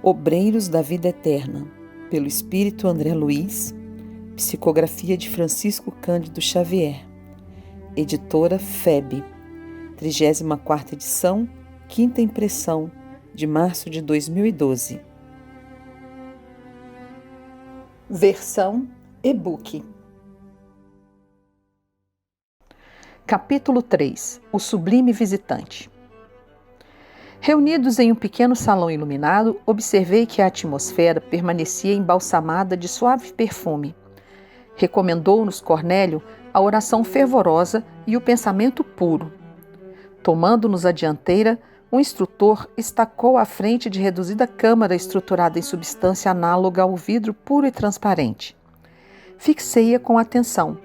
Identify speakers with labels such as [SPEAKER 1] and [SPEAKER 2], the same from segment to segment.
[SPEAKER 1] Obreiros da Vida Eterna, pelo Espírito André Luiz, psicografia de Francisco Cândido Xavier, editora FEB, 34ª edição, 5ª impressão, de março de 2012. Versão e-book. Capítulo 3. O Sublime Visitante. Reunidos em um pequeno salão iluminado, observei que a atmosfera permanecia embalsamada de suave perfume. Recomendou-nos Cornélio a oração fervorosa e o pensamento puro. Tomando-nos a dianteira, o instrutor estacou à frente de reduzida câmara estruturada em substância análoga ao vidro puro e transparente. Fixei-a com atenção.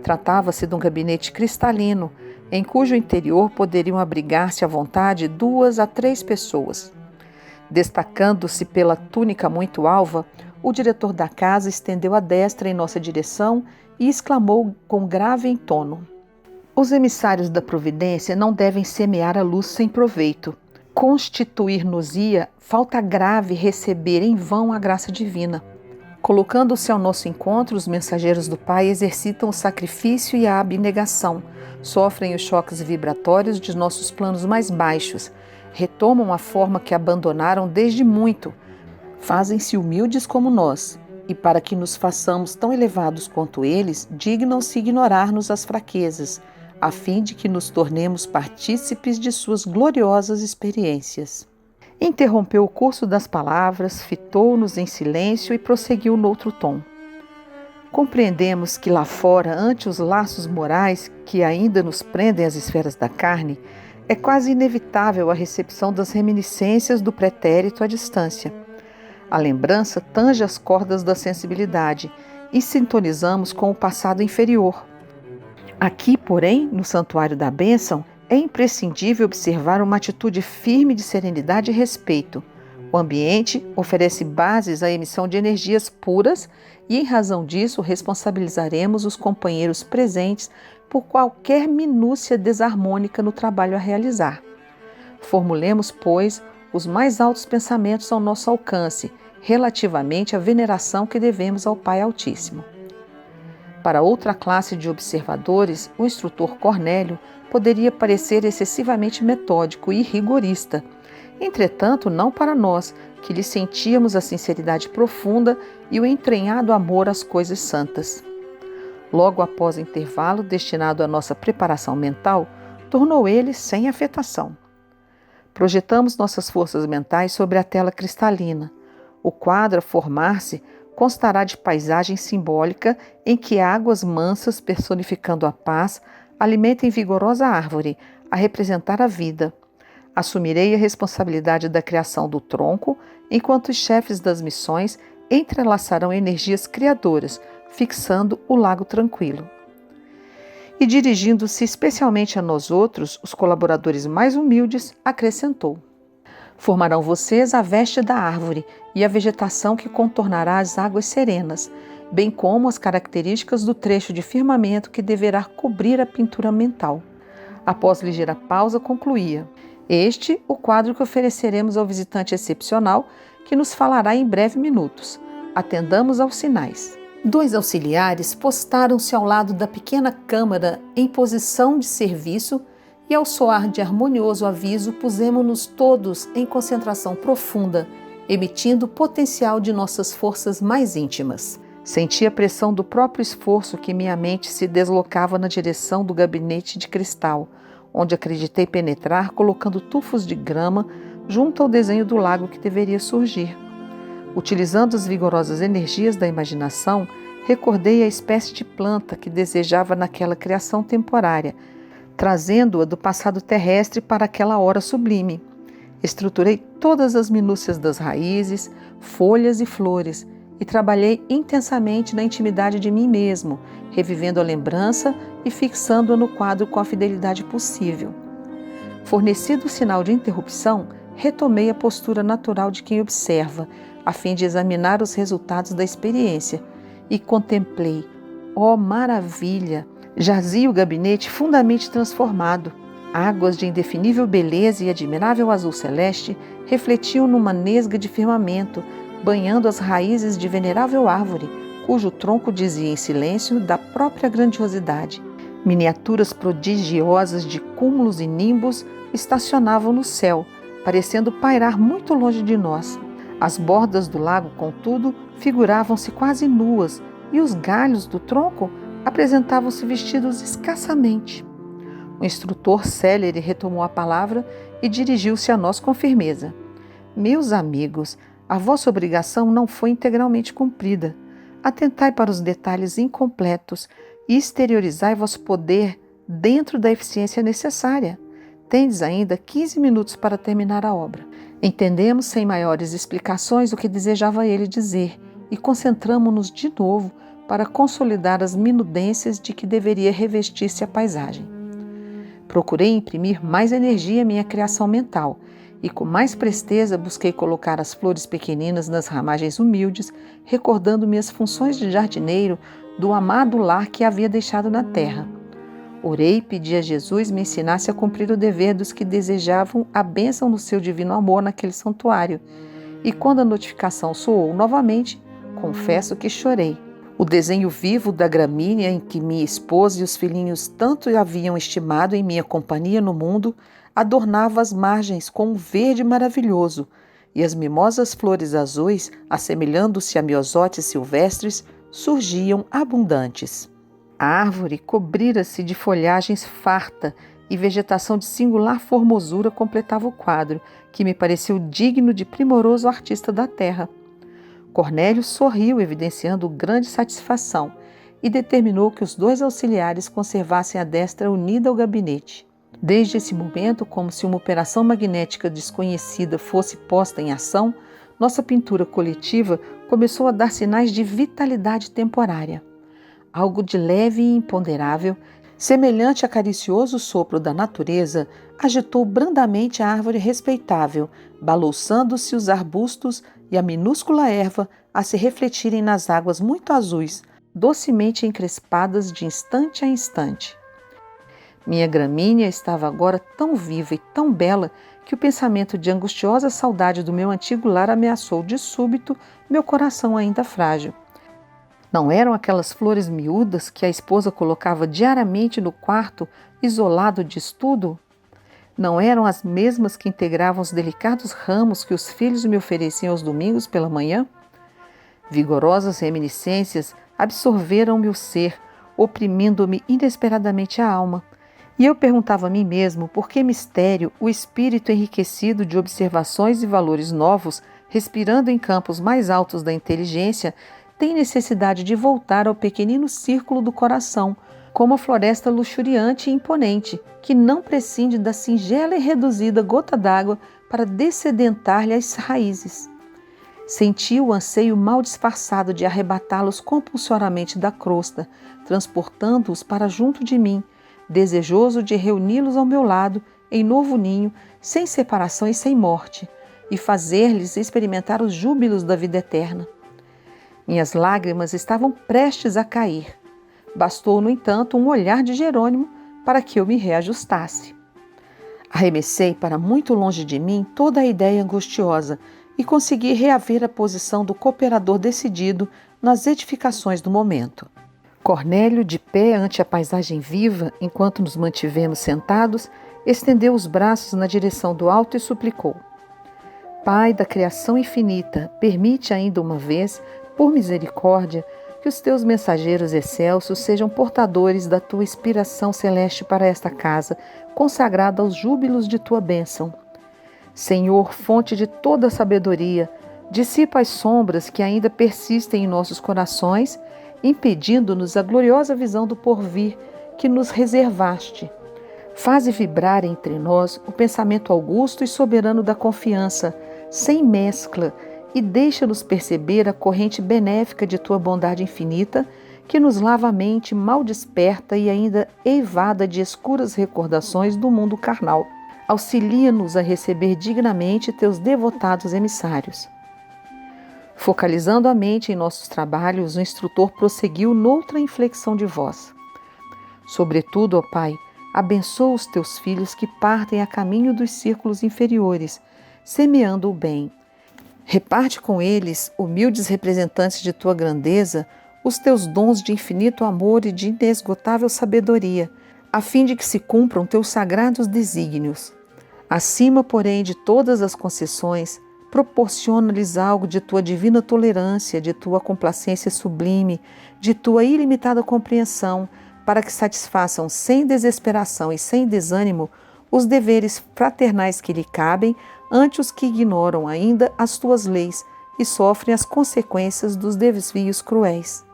[SPEAKER 1] Tratava-se de um gabinete cristalino, em cujo interior poderiam abrigar-se à vontade 2 a 3 pessoas. Destacando-se pela túnica muito alva, o diretor da casa estendeu a destra em nossa direção e exclamou com grave entono: "Os emissários da providência não devem semear a luz sem proveito. Constituir-nos-ia falta grave receber em vão a graça divina. Colocando-se ao nosso encontro, os mensageiros do Pai exercitam o sacrifício e a abnegação, sofrem os choques vibratórios de nossos planos mais baixos, retomam a forma que abandonaram desde muito, fazem-se humildes como nós, e para que nos façamos tão elevados quanto eles, dignam-se ignorar-nos as fraquezas, a fim de que nos tornemos partícipes de suas gloriosas experiências." Interrompeu o curso das palavras, fitou-nos em silêncio e prosseguiu noutro tom. "Compreendemos que lá fora, ante os laços morais que ainda nos prendem às esferas da carne, é quase inevitável a recepção das reminiscências do pretérito à distância. A lembrança tange as cordas da sensibilidade e sintonizamos com o passado inferior. Aqui, porém, no santuário da bênção, é imprescindível observar uma atitude firme de serenidade e respeito. O ambiente oferece bases à emissão de energias puras e, em razão disso, responsabilizaremos os companheiros presentes por qualquer minúcia desarmônica no trabalho a realizar. Formulemos, pois, os mais altos pensamentos ao nosso alcance, relativamente à veneração que devemos ao Pai Altíssimo." Para outra classe de observadores, o instrutor Cornélio poderia parecer excessivamente metódico e rigorista. Entretanto, não para nós, que lhe sentíamos a sinceridade profunda e o entranhado amor às coisas santas. Logo após o intervalo destinado à nossa preparação mental, tornou ele sem afetação. Projetamos nossas forças mentais sobre a tela cristalina. O quadro a formar-se constará de paisagem simbólica em que águas mansas, personificando a paz, alimentem vigorosa árvore, a representar a vida. Assumirei a responsabilidade da criação do tronco, enquanto os chefes das missões entrelaçarão energias criadoras, fixando o lago tranquilo." E dirigindo-se especialmente a nós outros, os colaboradores mais humildes, acrescentou: "Formarão vocês a veste da árvore e a vegetação que contornará as águas serenas, bem como as características do trecho de firmamento que deverá cobrir a pintura mental." Após ligeira pausa, concluía: "Este o quadro que ofereceremos ao visitante excepcional, que nos falará em breves minutos. Atendamos aos sinais." 2 auxiliares postaram-se ao lado da pequena câmara em posição de serviço e, ao soar de harmonioso aviso, pusemo-nos todos em concentração profunda, emitindo o potencial de nossas forças mais íntimas. Senti a pressão do próprio esforço que minha mente se deslocava na direção do gabinete de cristal, onde acreditei penetrar colocando tufos de grama junto ao desenho do lago que deveria surgir. Utilizando as vigorosas energias da imaginação, recordei a espécie de planta que desejava naquela criação temporária, trazendo-a do passado terrestre para aquela hora sublime. Estruturei todas as minúcias das raízes, folhas e flores e trabalhei intensamente na intimidade de mim mesmo, revivendo a lembrança e fixando-a no quadro com a fidelidade possível. Fornecido o sinal de interrupção, retomei a postura natural de quem observa, a fim de examinar os resultados da experiência, e contemplei, ó maravilha, jazia o gabinete fundamente transformado. Águas de indefinível beleza e admirável azul celeste refletiam numa nesga de firmamento, banhando as raízes de venerável árvore, cujo tronco dizia em silêncio da própria grandiosidade. Miniaturas prodigiosas de cúmulos e nimbos estacionavam no céu, parecendo pairar muito longe de nós. As bordas do lago, contudo, figuravam-se quase nuas, e os galhos do tronco apresentavam-se vestidos escassamente. O instrutor célere retomou a palavra e dirigiu-se a nós com firmeza. Meus amigos, a vossa obrigação não foi integralmente cumprida. Atentai para os detalhes incompletos e exteriorizai vosso poder dentro da eficiência necessária. Tendes ainda 15 minutos para terminar a obra. Entendemos sem maiores explicações o que desejava ele dizer e concentramo-nos de novo para consolidar as minudências de que deveria revestir-se a paisagem. Procurei imprimir mais energia à minha criação mental e com mais presteza busquei colocar as flores pequeninas nas ramagens humildes, recordando-me as funções de jardineiro do amado lar que havia deixado na terra. Orei e pedi a Jesus me ensinasse a cumprir o dever dos que desejavam a bênção do seu divino amor naquele santuário. E quando a notificação soou novamente, confesso que chorei. O desenho vivo da gramínea em que minha esposa e os filhinhos tanto haviam estimado em minha companhia no mundo, adornava as margens com um verde maravilhoso, e as mimosas flores azuis, assemelhando-se a miosotes silvestres, surgiam abundantes. A árvore cobrira-se de folhagens farta e vegetação de singular formosura completava o quadro, que me pareceu digno de primoroso artista da terra. Cornélio sorriu, evidenciando grande satisfação, e determinou que os 2 auxiliares conservassem a destra unida ao gabinete. Desde esse momento, como se uma operação magnética desconhecida fosse posta em ação, nossa pintura coletiva começou a dar sinais de vitalidade temporária. Algo de leve e imponderável, semelhante a caricioso sopro da natureza, agitou brandamente a árvore respeitável, balouçando-se os arbustos e a minúscula erva a se refletirem nas águas muito azuis, docemente encrespadas de instante a instante. Minha gramínea estava agora tão viva e tão bela que o pensamento de angustiosa saudade do meu antigo lar ameaçou de súbito meu coração ainda frágil. Não eram aquelas flores miúdas que a esposa colocava diariamente no quarto, isolado de estudo? Não eram as mesmas que integravam os delicados ramos que os filhos me ofereciam aos domingos pela manhã? Vigorosas reminiscências absorveram-me o ser, oprimindo-me inesperadamente a alma. E eu perguntava a mim mesmo por que mistério o espírito enriquecido de observações e valores novos, respirando em campos mais altos da inteligência, tem necessidade de voltar ao pequenino círculo do coração, como a floresta luxuriante e imponente, que não prescinde da singela e reduzida gota d'água para dessedentar-lhe as raízes. Senti o anseio mal disfarçado de arrebatá-los compulsoriamente da crosta, transportando-os para junto de mim, desejoso de reuni-los ao meu lado, em novo ninho, sem separação e sem morte, e fazer-lhes experimentar os júbilos da vida eterna. Minhas lágrimas estavam prestes a cair. Bastou, no entanto, um olhar de Jerônimo para que eu me reajustasse. Arremessei para muito longe de mim toda a ideia angustiosa e consegui reaver a posição do cooperador decidido nas edificações do momento. Cornélio, de pé ante a paisagem viva, enquanto nos mantivemos sentados, estendeu os braços na direção do alto e suplicou: Pai da criação infinita, permite ainda uma vez, por misericórdia, que os teus mensageiros excelsos sejam portadores da tua inspiração celeste para esta casa, consagrada aos júbilos de tua bênção. Senhor, fonte de toda a sabedoria, dissipa as sombras que ainda persistem em nossos corações, impedindo-nos a gloriosa visão do porvir que nos reservaste. Faze vibrar entre nós o pensamento augusto e soberano da confiança, sem mescla, e deixa-nos perceber a corrente benéfica de tua bondade infinita, que nos lava a mente mal desperta e ainda eivada de escuras recordações do mundo carnal. Auxilia-nos a receber dignamente teus devotados emissários. Focalizando a mente em nossos trabalhos, o instrutor prosseguiu noutra inflexão de voz. Sobretudo, ó Pai, abençoa os teus filhos que partem a caminho dos círculos inferiores, semeando o bem. Reparte com eles, humildes representantes de tua grandeza, os teus dons de infinito amor e de inesgotável sabedoria, a fim de que se cumpram teus sagrados desígnios. Acima, porém, de todas as concessões, proporciona-lhes algo de tua divina tolerância, de tua complacência sublime, de tua ilimitada compreensão, para que satisfaçam sem desesperação e sem desânimo os deveres fraternais que lhe cabem ante os que ignoram ainda as tuas leis e sofrem as consequências dos desvios cruéis.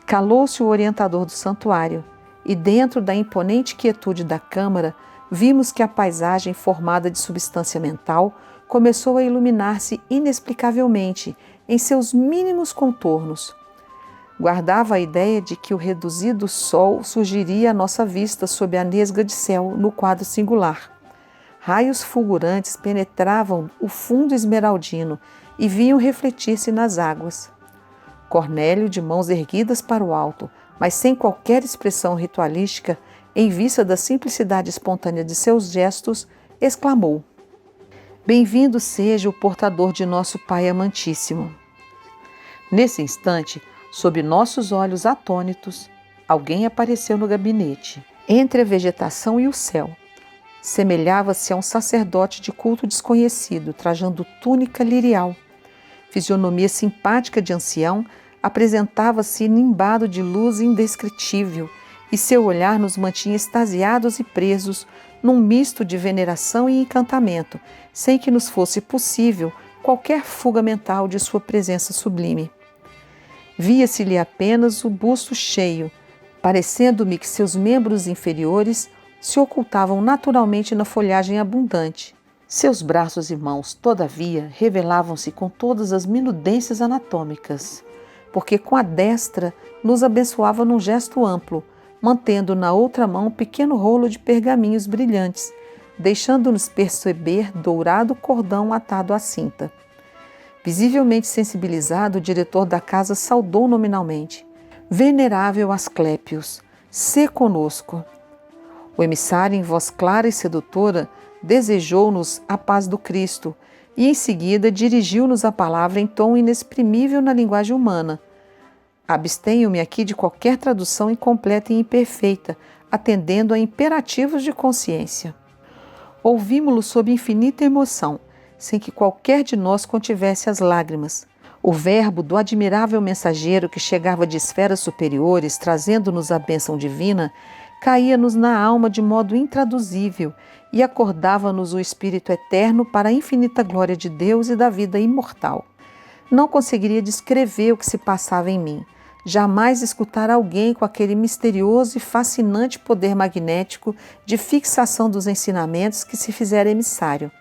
[SPEAKER 1] Calou-se o orientador do santuário, e dentro da imponente quietude da câmara, vimos que a paisagem formada de substância mental começou a iluminar-se inexplicavelmente em seus mínimos contornos. Guardava a ideia de que o reduzido sol surgiria à nossa vista sob a nesga de céu no quadro singular. Raios fulgurantes penetravam o fundo esmeraldino e vinham refletir-se nas águas. Cornélio, de mãos erguidas para o alto, mas sem qualquer expressão ritualística, em vista da simplicidade espontânea de seus gestos, exclamou: Bem-vindo seja o portador de nosso Pai amantíssimo. Nesse instante, sob nossos olhos atônitos, alguém apareceu no gabinete, entre a vegetação e o céu. Semelhava-se a um sacerdote de culto desconhecido, trajando túnica lirial. Fisionomia simpática de ancião, apresentava-se nimbado de luz indescritível, e seu olhar nos mantinha extasiados e presos num misto de veneração e encantamento, sem que nos fosse possível qualquer fuga mental de sua presença sublime. Via-se-lhe apenas o busto cheio, parecendo-me que seus membros inferiores se ocultavam naturalmente na folhagem abundante. Seus braços e mãos, todavia, revelavam-se com todas as minudências anatômicas, porque com a destra nos abençoava num gesto amplo, mantendo na outra mão um pequeno rolo de pergaminhos brilhantes, deixando-nos perceber dourado cordão atado à cinta. Visivelmente sensibilizado, o diretor da casa saudou nominalmente: Venerável Asclépios, sê conosco. O emissário, em voz clara e sedutora, desejou-nos a paz do Cristo e, em seguida, dirigiu-nos a palavra em tom inexprimível na linguagem humana. Abstenho-me aqui de qualquer tradução incompleta e imperfeita, atendendo a imperativos de consciência. Ouvimo-lo sob infinita emoção, sem que qualquer de nós contivesse as lágrimas. O verbo do admirável mensageiro que chegava de esferas superiores, trazendo-nos a bênção divina, caía-nos na alma de modo intraduzível e acordava-nos o Espírito eterno para a infinita glória de Deus e da vida imortal. Não conseguiria descrever o que se passava em mim. Jamais escutar alguém com aquele misterioso e fascinante poder magnético de fixação dos ensinamentos que se fizera emissário.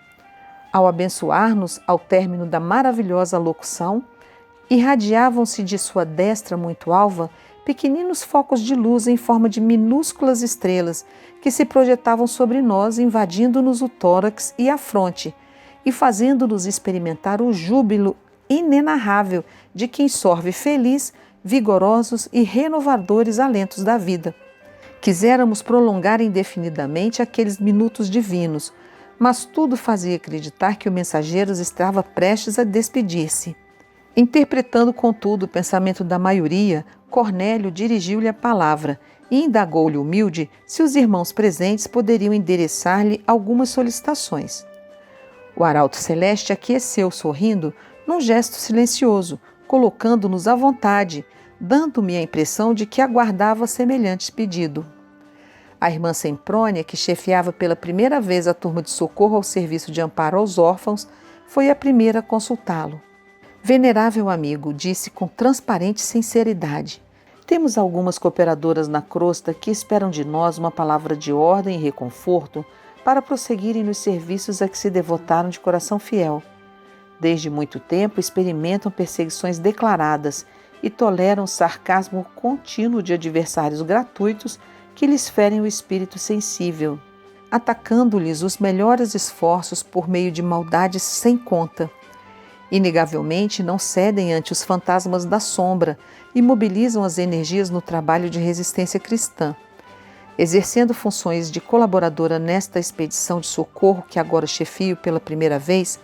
[SPEAKER 1] Ao abençoar-nos, ao término da maravilhosa locução, irradiavam-se de sua destra muito alva pequeninos focos de luz em forma de minúsculas estrelas que se projetavam sobre nós, invadindo-nos o tórax e a fronte e fazendo-nos experimentar o júbilo inenarrável de quem sorve feliz, vigorosos e renovadores alentos da vida. Quiséramos prolongar indefinidamente aqueles minutos divinos, mas tudo fazia acreditar que o mensageiro estava prestes a despedir-se. Interpretando, contudo, o pensamento da maioria, Cornélio dirigiu-lhe a palavra e indagou-lhe humilde se os irmãos presentes poderiam endereçar-lhe algumas solicitações. O arauto celeste aqueceu, sorrindo, num gesto silencioso, colocando-nos à vontade, dando-me a impressão de que aguardava semelhante pedido. A irmã Semprônia, que chefiava pela primeira vez a turma de socorro ao serviço de amparo aos órfãos, foi a primeira a consultá-lo. Venerável amigo, disse com transparente sinceridade, temos algumas cooperadoras na crosta que esperam de nós uma palavra de ordem e reconforto para prosseguirem nos serviços a que se devotaram de coração fiel. Desde muito tempo experimentam perseguições declaradas e toleram o sarcasmo contínuo de adversários gratuitos que lhes ferem o espírito sensível, atacando-lhes os melhores esforços por meio de maldades sem conta. Inegavelmente não cedem ante os fantasmas da sombra e mobilizam as energias no trabalho de resistência cristã. Exercendo funções de colaboradora nesta expedição de socorro que agora chefio pela primeira vez,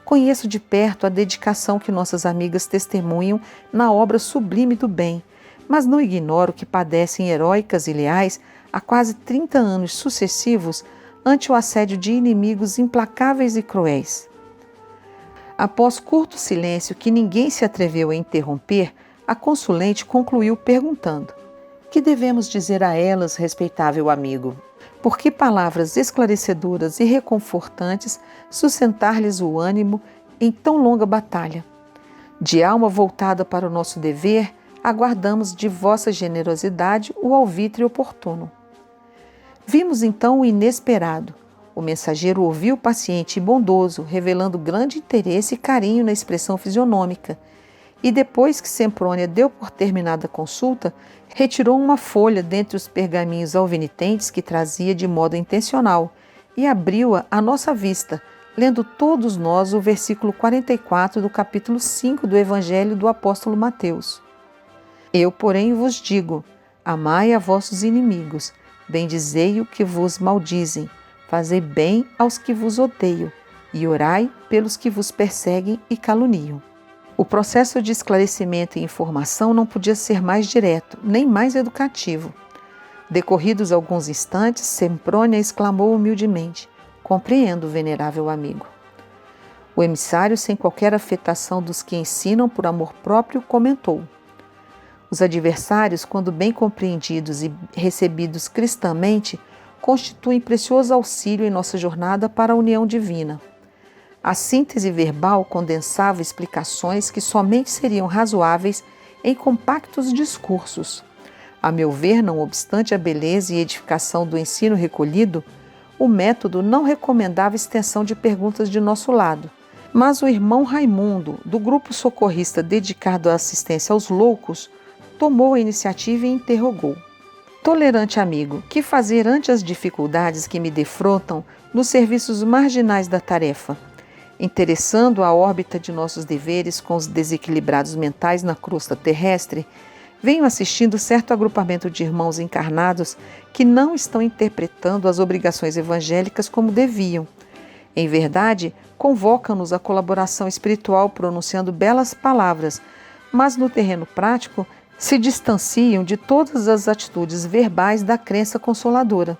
[SPEAKER 1] conheço de perto a dedicação que nossas amigas testemunham na obra sublime do bem, mas não ignoro que padecem heróicas e leais há quase 30 anos sucessivos ante o assédio de inimigos implacáveis e cruéis. Após curto silêncio que ninguém se atreveu a interromper, a consulente concluiu perguntando: que devemos dizer a elas, respeitável amigo? Por que palavras esclarecedoras e reconfortantes sustentar-lhes o ânimo em tão longa batalha? De alma voltada para o nosso dever, aguardamos de vossa generosidade o alvitre oportuno. Vimos então o inesperado. O mensageiro ouviu paciente e bondoso, revelando grande interesse e carinho na expressão fisionômica, e depois que Semprônia deu por terminada a consulta, retirou uma folha dentre os pergaminhos alvinitentes que trazia de modo intencional e abriu-a à nossa vista, lendo todos nós o versículo 44 do capítulo 5 do Evangelho do apóstolo Mateus. Eu, porém, vos digo, amai a vossos inimigos, bendizei o que vos maldizem, fazei bem aos que vos odeiam e orai pelos que vos perseguem e caluniam. O processo de esclarecimento e informação não podia ser mais direto, nem mais educativo. Decorridos alguns instantes, Semprônia exclamou humildemente: compreendo, venerável amigo. O emissário, sem qualquer afetação dos que ensinam por amor próprio, comentou: os adversários, quando bem compreendidos e recebidos cristamente, constituem precioso auxílio em nossa jornada para a união divina. A síntese verbal condensava explicações que somente seriam razoáveis em compactos discursos. A meu ver, não obstante a beleza e edificação do ensino recolhido, o método não recomendava extensão de perguntas de nosso lado. Mas o irmão Raimundo, do grupo socorrista dedicado à assistência aos loucos, tomou a iniciativa e interrogou: tolerante amigo, que fazer ante as dificuldades que me defrontam nos serviços marginais da tarefa? Interessando a órbita de nossos deveres com os desequilibrados mentais na crosta terrestre, venho assistindo certo agrupamento de irmãos encarnados que não estão interpretando as obrigações evangélicas como deviam. Em verdade, convocam-nos à colaboração espiritual pronunciando belas palavras, mas no terreno prático se distanciam de todas as atitudes verbais da crença consoladora.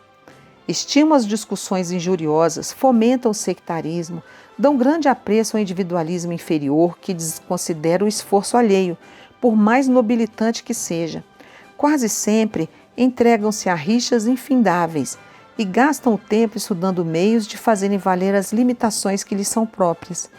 [SPEAKER 1] Estimam as discussões injuriosas, fomentam o sectarismo, dão grande apreço ao individualismo inferior que desconsidera o esforço alheio, por mais nobilitante que seja. Quase sempre entregam-se a rixas infindáveis e gastam o tempo estudando meios de fazerem valer as limitações que lhes são próprias.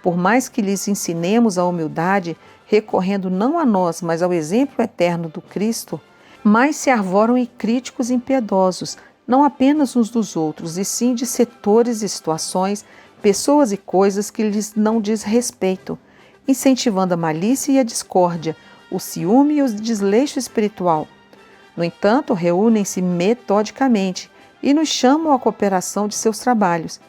[SPEAKER 1] Por mais que lhes ensinemos a humildade, recorrendo não a nós, mas ao exemplo eterno do Cristo, mais se arvoram em críticos impiedosos, não apenas uns dos outros, e sim de setores e situações, pessoas e coisas que lhes não diz respeito, incentivando a malícia e a discórdia, o ciúme e o desleixo espiritual. No entanto, reúnem-se metodicamente e nos chamam à cooperação de seus trabalhos.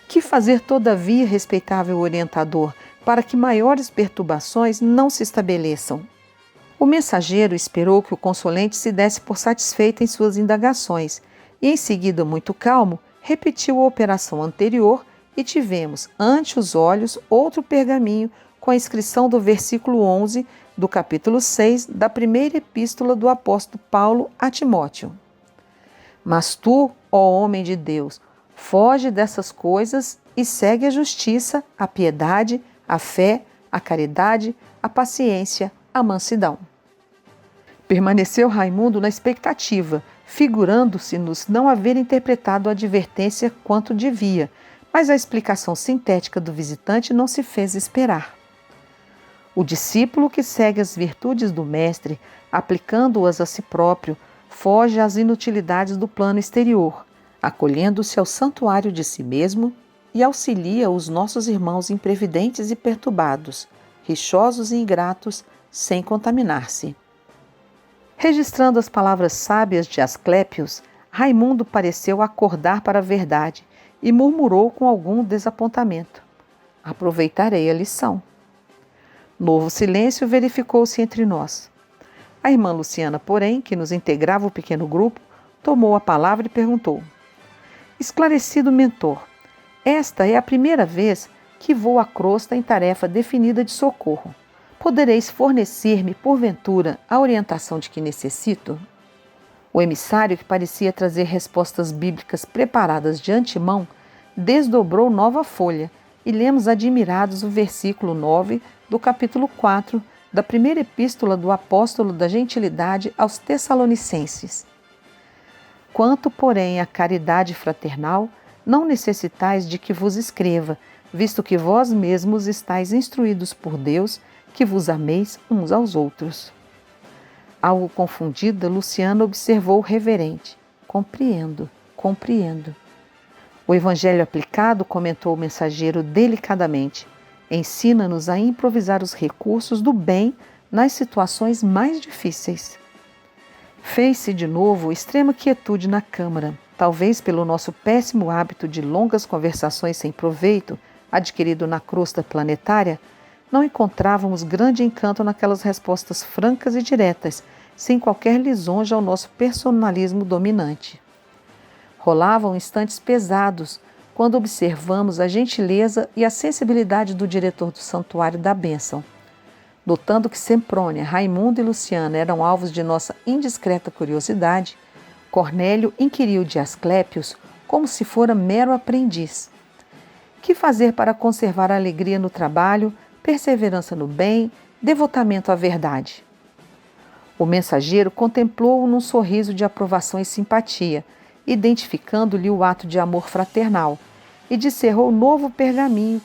[SPEAKER 1] Que fazer, todavia, respeitável orientador, para que maiores perturbações não se estabeleçam? O mensageiro esperou que o consulente se desse por satisfeito em suas indagações e, em seguida, muito calmo, repetiu a operação anterior e tivemos, ante os olhos, outro pergaminho com a inscrição do versículo 11 do capítulo 6 da primeira epístola do apóstolo Paulo a Timóteo. Mas tu, ó homem de Deus, foge dessas coisas e segue a justiça, a piedade, a fé, a caridade, a paciência, a mansidão. Permaneceu Raimundo na expectativa, figurando-se-nos não haver interpretado a advertência quanto devia, mas a explicação sintética do visitante não se fez esperar. O discípulo que segue as virtudes do mestre, aplicando-as a si próprio, foge às inutilidades do plano exterior, acolhendo-se ao santuário de si mesmo e auxilia os nossos irmãos imprevidentes e perturbados, rixosos e ingratos, sem contaminar-se. Registrando as palavras sábias de Asclépios, Raimundo pareceu acordar para a verdade e murmurou com algum desapontamento: aproveitarei a lição. Novo silêncio verificou-se entre nós. A irmã Luciana, porém, que nos integrava o pequeno grupo, tomou a palavra e perguntou: Esclarecido mentor, esta é a primeira vez que vou à crosta em tarefa definida de socorro. Podereis fornecer-me, porventura, a orientação de que necessito? O emissário, que parecia trazer respostas bíblicas preparadas de antemão, desdobrou nova folha e lemos admirados o versículo 9 do capítulo 4 da primeira epístola do apóstolo da gentilidade aos Tessalonicenses. Quanto, porém, à caridade fraternal, não necessitais de que vos escreva, visto que vós mesmos estáis instruídos por Deus, que vos ameis uns aos outros. Algo confundida, Luciana observou reverente: Compreendo, compreendo. O evangelho aplicado, comentou o mensageiro delicadamente, ensina-nos a improvisar os recursos do bem nas situações mais difíceis. Fez-se de novo extrema quietude na câmara, talvez pelo nosso péssimo hábito de longas conversações sem proveito, adquirido na crosta planetária. Não encontrávamos grande encanto naquelas respostas francas e diretas, sem qualquer lisonja ao nosso personalismo dominante. Rolavam instantes pesados, quando observamos a gentileza e a sensibilidade do diretor do Santuário da Bênção. Notando que Semprônia, Raimundo e Luciana eram alvos de nossa indiscreta curiosidade, Cornélio inquiriu de Asclépios como se fora mero aprendiz. Que fazer para conservar a alegria no trabalho, perseverança no bem, devotamento à verdade? O mensageiro contemplou-o num sorriso de aprovação e simpatia, identificando-lhe o ato de amor fraternal, e descerrou novo pergaminho,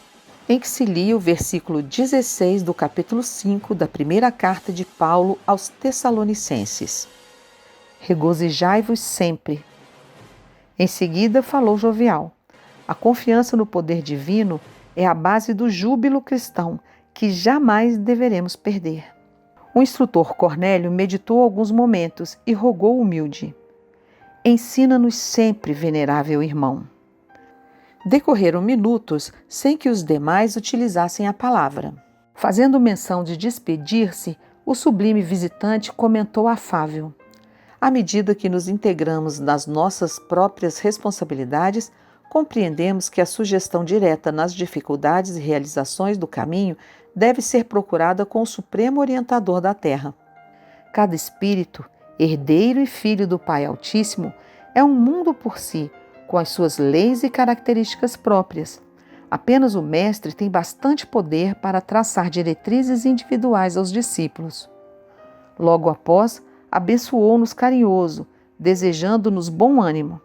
[SPEAKER 1] em que se lia o versículo 16 do capítulo 5 da primeira carta de Paulo aos Tessalonicenses. Regozijai-vos sempre. Em seguida falou jovial: a confiança no poder divino é a base do júbilo cristão, que jamais deveremos perder. O instrutor Cornélio meditou alguns momentos e rogou humilde: Ensina-nos sempre, venerável irmão. Decorreram minutos sem que os demais utilizassem a palavra. Fazendo menção de despedir-se, o sublime visitante comentou afável: à medida que nos integramos nas nossas próprias responsabilidades, compreendemos que a sugestão direta nas dificuldades e realizações do caminho deve ser procurada com o Supremo Orientador da Terra. Cada espírito, herdeiro e filho do Pai Altíssimo, é um mundo por si, com as suas leis e características próprias. Apenas o Mestre tem bastante poder para traçar diretrizes individuais aos discípulos. Logo após, abençoou-nos carinhoso, desejando-nos bom ânimo.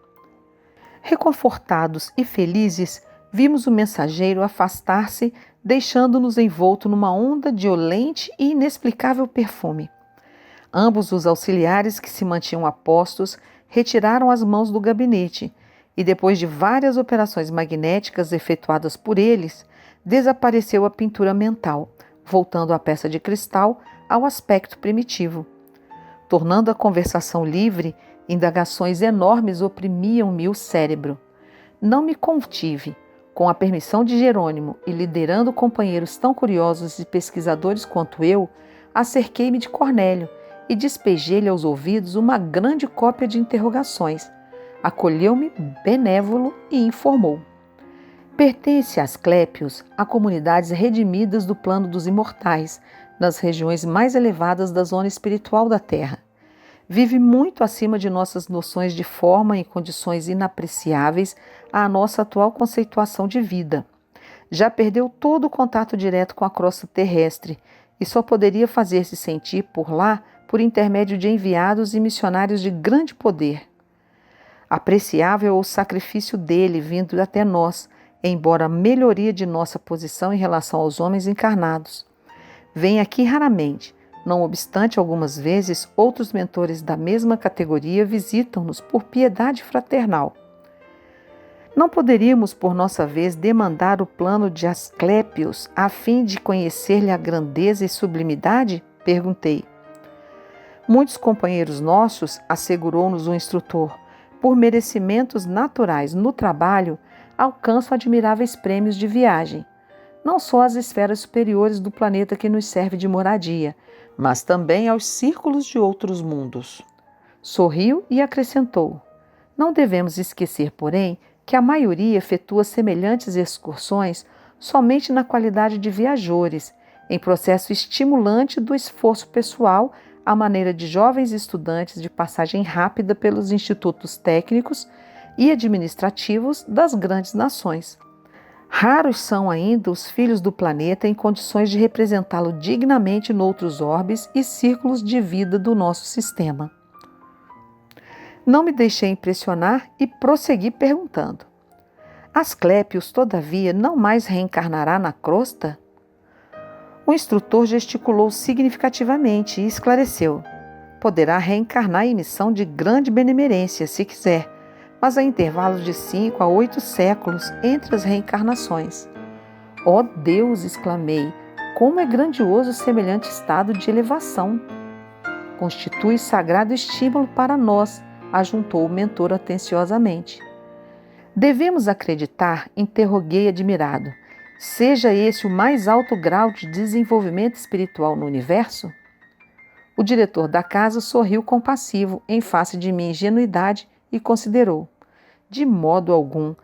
[SPEAKER 1] Reconfortados e felizes, vimos o mensageiro afastar-se, deixando-nos envolto numa onda de olente e inexplicável perfume. Ambos os auxiliares que se mantinham a postos retiraram as mãos do gabinete e, depois de várias operações magnéticas efetuadas por eles, desapareceu a pintura mental, voltando a peça de cristal ao aspecto primitivo. Tornando a conversação livre, indagações enormes oprimiam-me o cérebro. Não me contive. Com a permissão de Jerônimo e liderando companheiros tão curiosos e pesquisadores quanto eu, acerquei-me de Cornélio e despejei-lhe aos ouvidos uma grande cópia de interrogações. Acolheu-me benévolo e informou: pertence a Asclépios a comunidades redimidas do plano dos imortais, nas regiões mais elevadas da zona espiritual da Terra. Vive muito acima de nossas noções de forma e condições inapreciáveis à nossa atual conceituação de vida. Já perdeu todo o contato direto com a crosta terrestre e só poderia fazer-se sentir por lá por intermédio de enviados e missionários de grande poder. Apreciável é o sacrifício dele vindo até nós, embora a melhoria de nossa posição em relação aos homens encarnados. Vem aqui raramente. Não obstante, algumas vezes, outros mentores da mesma categoria visitam-nos por piedade fraternal. Não poderíamos, por nossa vez, demandar o plano de Asclépios a fim de conhecer-lhe a grandeza e sublimidade? Perguntei. Muitos companheiros nossos, assegurou-nos o instrutor, por merecimentos naturais no trabalho, alcançam admiráveis prêmios de viagem. Não só às esferas superiores do planeta que nos serve de moradia, mas também aos círculos de outros mundos. Sorriu e acrescentou: Não devemos esquecer, porém, que a maioria efetua semelhantes excursões somente na qualidade de viajores, em processo estimulante do esforço pessoal, à maneira de jovens estudantes de passagem rápida pelos institutos técnicos e administrativos das grandes nações. Raros são ainda os filhos do planeta em condições de representá-lo dignamente noutros orbes e círculos de vida do nosso sistema. Não me deixei impressionar e prossegui perguntando: Asclépios, todavia, não mais reencarnará na crosta? O instrutor gesticulou significativamente e esclareceu: poderá reencarnar em missão de grande benemerência, se quiser, mas há intervalos de 5 a 8 séculos entre as reencarnações. Ó Deus! Exclamei, como é grandioso semelhante estado de elevação! Constitui sagrado estímulo para nós, ajuntou o mentor atenciosamente. Devemos acreditar? Interroguei admirado. Seja esse o mais alto grau de desenvolvimento espiritual no universo? O diretor da casa sorriu compassivo em face de minha ingenuidade e considerou: de modo algum.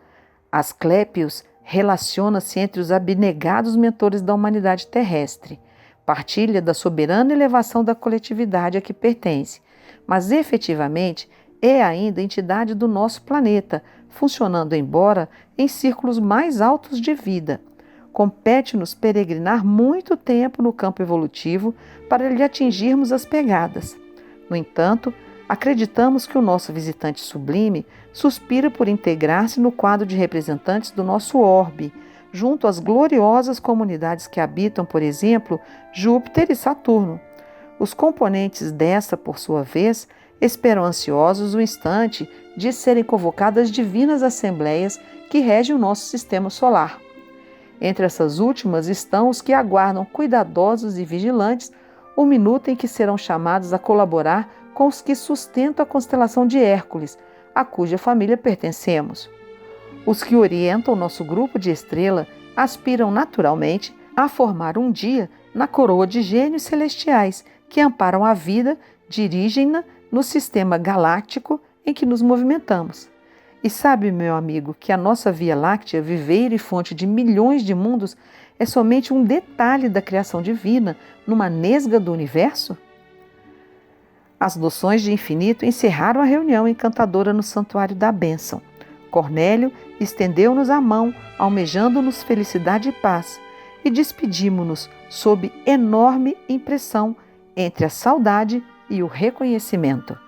[SPEAKER 1] Asclépios relaciona-se entre os abnegados mentores da humanidade terrestre, partilha da soberana elevação da coletividade a que pertence, mas efetivamente é ainda entidade do nosso planeta, funcionando embora em círculos mais altos de vida. Compete-nos peregrinar muito tempo no campo evolutivo para lhe atingirmos as pegadas. No entanto, acreditamos que o nosso visitante sublime suspira por integrar-se no quadro de representantes do nosso orbe, junto às gloriosas comunidades que habitam, por exemplo, Júpiter e Saturno. Os componentes dessa, por sua vez, esperam ansiosos o instante de serem convocadas divinas assembleias que regem o nosso sistema solar. Entre essas últimas estão os que aguardam cuidadosos e vigilantes o minuto em que serão chamados a colaborar com os que sustentam a constelação de Hércules, a cuja família pertencemos. Os que orientam nosso grupo de estrela aspiram naturalmente a formar um dia na coroa de gênios celestiais que amparam a vida, dirigem-na no sistema galáctico em que nos movimentamos. E sabe, meu amigo, que a nossa Via Láctea, viveiro e fonte de milhões de mundos, é somente um detalhe da criação divina numa nesga do universo? As noções de infinito encerraram a reunião encantadora no Santuário da Bênção. Cornélio estendeu-nos a mão, almejando-nos felicidade e paz, e despedimo-nos sob enorme impressão entre a saudade e o reconhecimento.